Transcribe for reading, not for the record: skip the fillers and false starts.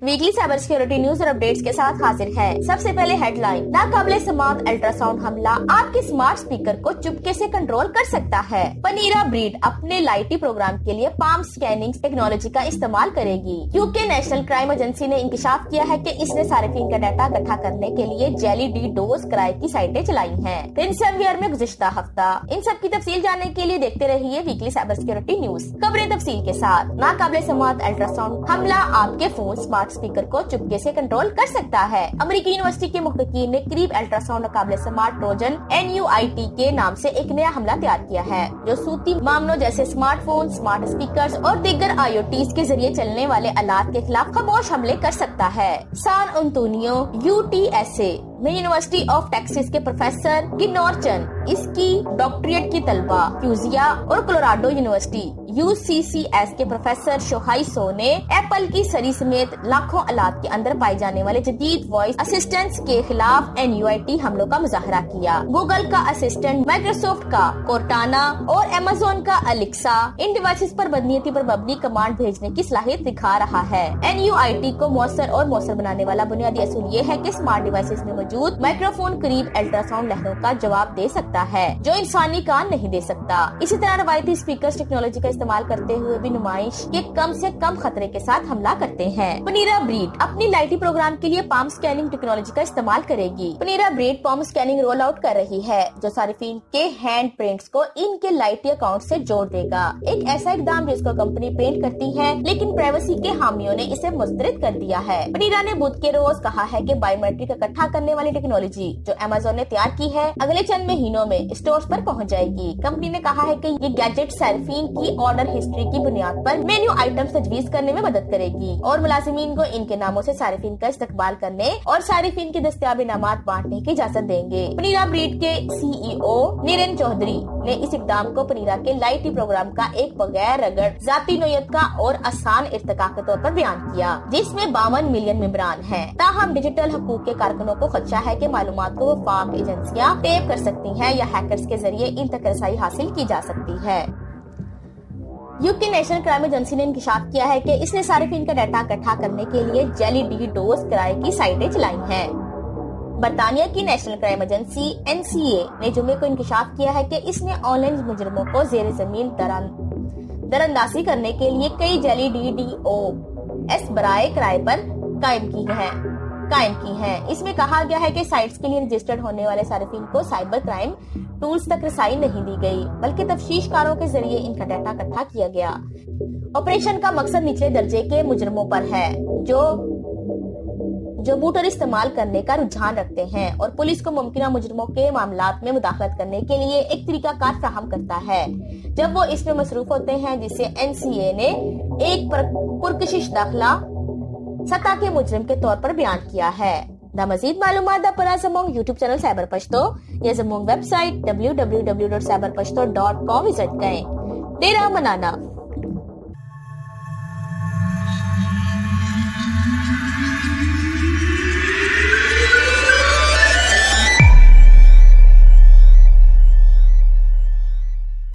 Weekly cyber security news اور updates کے ساتھ حاضر ہے۔ سب سے پہلے ہیڈ لائن، ناقابل سماعت الٹراساؤنڈ حملہ آپ کے سمارٹ اسپیکر کو چپکے سے کنٹرول کر سکتا ہے۔ پنیرا بریڈ اپنے لائٹی پروگرام کے لیے پام سکیننگ ٹیکنالوجی کا استعمال کرے گی۔ یوکے نیشنل کرائم ایجنسی نے انکشاف کیا ہے کہ اس نے صارفین کا ڈیٹا اکٹھا کرنے کے لیے جیلی ڈی ڈوز کرائے کی سائٹیں چلائی ہیں۔ رینسم ویئر میں گزشتہ ہفتہ، ان سب کی تفصیل جاننے کے لیے دیکھتے رہیے ویکلی سائبر سیکیورٹی نیوز۔ خبریں تفصیل کے ساتھ، ناقابل سماعت الٹراساؤنڈ حملہ آپ کے فون اسمارٹ اسپیکر کو چپکے سے کنٹرول کر سکتا ہے۔ امریکی یونیورسٹی کے محققین نے قریب الٹراساؤنڈ قابل سماعت ٹروجن NUIT کے نام سے ایک نیا حملہ تیار کیا ہے جو صوتی معاملوں جیسے اسمارٹ فون، اسمارٹ اسپیکرز اور دیگر IoTs کے ذریعے چلنے والے آلات کے خلاف خاموش حملے کر سکتا ہے۔ سان انطونیو UTSA میں یونیورسٹی آف ٹیکساس کے پروفیسر گنورچن، اس کی ڈاکٹریٹ کی طلبہ کیوزیا اور کولوراڈو یونیورسٹی UCCS کے پروفیسر شوہائی سو نے ایپل کی سری سمیت لاکھوں آلات کے اندر پائے جانے والے جدید وائس اسسٹنٹس کے خلاف NUIT حملوں کا مظاہرہ کیا۔ گوگل کا اسسٹنٹ، مائکروسافٹ کا کورٹانا اور Amazon کا الیکسا ان ڈیوائسز پر بدنیتی پر مبنی کمانڈ بھیجنے کی صلاحیت دکھا رہا ہے۔ NUIT کو مؤثر اور مؤثر بنانے والا بنیادی اصول یہ ہے کہ اسمارٹ ڈیوائسز میں موجود مائکروفون قریب الٹراساؤنڈ لہروں کا جواب دے سکتا ہے جو انسانی کان نہیں دے سکتا۔ اسی طرح روایتی اسپیکرز ٹیکنالوجی کا استعمال کرتے ہوئے بھی نمائش کے کم سے کم خطرے کے ساتھ حملہ کرتے ہیں۔ پنیرا بریڈ اپنی لائٹی پروگرام کے لیے پام سکیننگ ٹیکنالوجی کا استعمال کرے گی۔ Panera Bread palm scanning roll out کر رہی ہے جو صارفین کے ہینڈ پرنٹس کو ان کے لائٹی اکاؤنٹ سے جوڑ دے گا، ایک ایسا اقدام جس کو کمپنی پینٹ کرتی ہے لیکن پرائیویسی کے حامیوں نے اسے مسترد کر دیا ہے۔ پنیرا نے بدھ کے روز کہا ہے کہ بائیو میٹرک اکٹھا کرنے والی ٹیکنالوجی جو Amazon نے تیار کی ہے اگلے چند مہینوں میں اسٹورز پر پہنچ جائے گی۔ کمپنی نے کہا ہے کہ یہ گیجٹ صارفین کی آرڈر ہسٹری کی بنیاد پر مینیو آئٹمز تجویز کرنے میں مدد کرے گی اور ملازمین کو ان کے ناموں سے صارفین کا استقبال کرنے اور صارفین کی دستیاب انعامات بانٹنے کی اجازت دیں گے۔ پنیرا بریڈ کے CEO نیرن چودھری نے اس اقدام کو پنیرا کے لائٹی پروگرام کا ایک بغیر رگڑ ذاتی نوعیت کا اور آسان ارتقاء کے طور پر بیان کیا جس میں 52 ملین ممبران ہیں۔ تاہم ڈیجیٹل حقوق کے کارکنوں کو خدشہ ہے کہ معلومات کو وفاق ایجنسیاں ٹیپ کر سکتی ہیں یا ہیکرز کے ذریعے ان تک رسائی حاصل کی جا سکتی ہے۔ یوکے نیشنل کرائم ایجنسی نے انکشاف کیا ہے کہ اس نے صارفین کا ڈیٹا اکٹھا کرنے کے لیے جیلی ڈی ڈوز کرائے کی سائٹیں چلائی ہیں۔ برطانیہ کی نیشنل کرائم ایجنسی NCA نے جمعے کو انکشاف کیا ہے کہ اس نے آن لائن مجرموں کو زیر زمین دراندازی کرنے کے لیے کئی جیلی DDoS برائے کرائے پر قائم کی ہیں۔ اس میں کہا گیا ہے کہ سائٹس کے لیے رجسٹرڈ ہونے والے صارفین کو سائبر کرائم ٹولز تک رسائی نہیں دی گئی بلکہ تفتیش کاروں کے ذریعے ان کا ڈیٹا اکٹھا کیا گیا۔ آپریشن کا مقصد نچلے درجے کے مجرموں پر ہے جو بوٹر استعمال کرنے کا رجحان رکھتے ہیں اور پولیس کو ممکنہ مجرموں کے معاملات میں مداخلت کرنے کے لیے ایک طریقہ کار فراہم کرتا ہے جب وہ اس میں مصروف ہوتے ہیں، جسے NCA نے ایک پرکشش داخلہ سطح کے مجرم کے طور پر بیان کیا ہے۔ دا مزید معلومات دا پرا زمونگ یوٹیوب چینل سائبر پشتو یا زمونگ ویب سائٹ www.cyberpashto.com وزٹ کریں۔ ڈیرا منانا